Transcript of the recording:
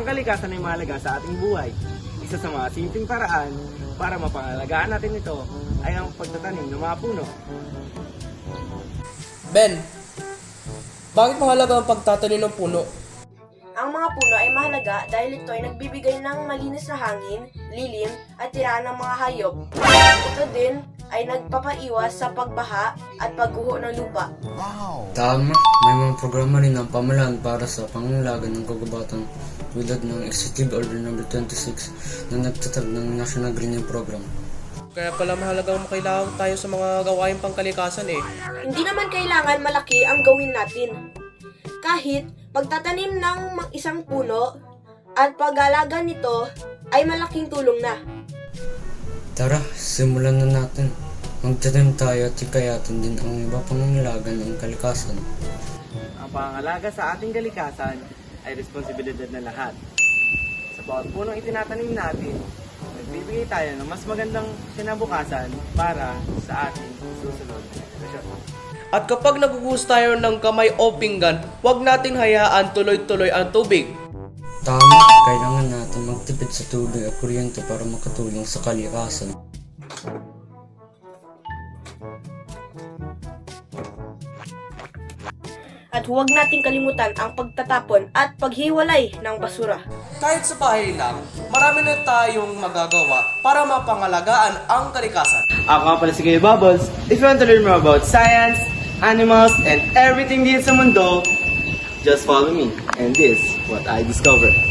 Ang kalikasan ay mahalaga sa ating buhay. Isa sa mga simpleng paraan para mapangalagaan natin ito ay ang pagtatanim ng mga puno. Ben, bakit mahalaga ang pagtatanim ng puno? Ang mga puno ay mahalaga dahil ito ay nagbibigay ng malinis na hangin, lilim, at tirahan ng mga hayop. Ito din ay nagpapaiwas sa pagbaha at pagguho ng lupa. Tama, may mga programa rin ang pamahalaan para sa pangangalaga ng kagubatan tulad ng Executive Order No. 26 na nagtatag ng National Greening Program. Kaya pala mahalagang makailangan tayo sa mga gawaing pangkalikasan eh. Hindi naman kailangan malaki ang gawin natin. Kahit pagtatanim ng isang puno at pag-alaga nito ay malaking tulong na. Tara, simulan na natin. Magtanim tayo at hikayatin din ang iba pangangalaga ng kalikasan. Ang pangangalaga sa ating kalikasan ay responsibilidad ng lahat. Sa bawat punong itinatanim natin, nagbibigay tayo ng mas magandang kinabukasan para sa ating susunod na henerasyon. At kapag nagugus tayo ng kamay o pinggan, huwag natin hayaan tuloy-tuloy ang tubig. Tama, kailangan natin magtipid sa tubig at kuryente para makatulong sa kalikasan. At huwag nating kalimutan ang pagtatapon at paghiwalay ng basura. Kahit sa bahay lang, marami na tayong magagawa para mapangalagaan ang kalikasan. Ako nga pala si Kuya Bubbles. If you want to learn more about science, animals, and everything dito sa mundo, just follow me. And this, what I discovered.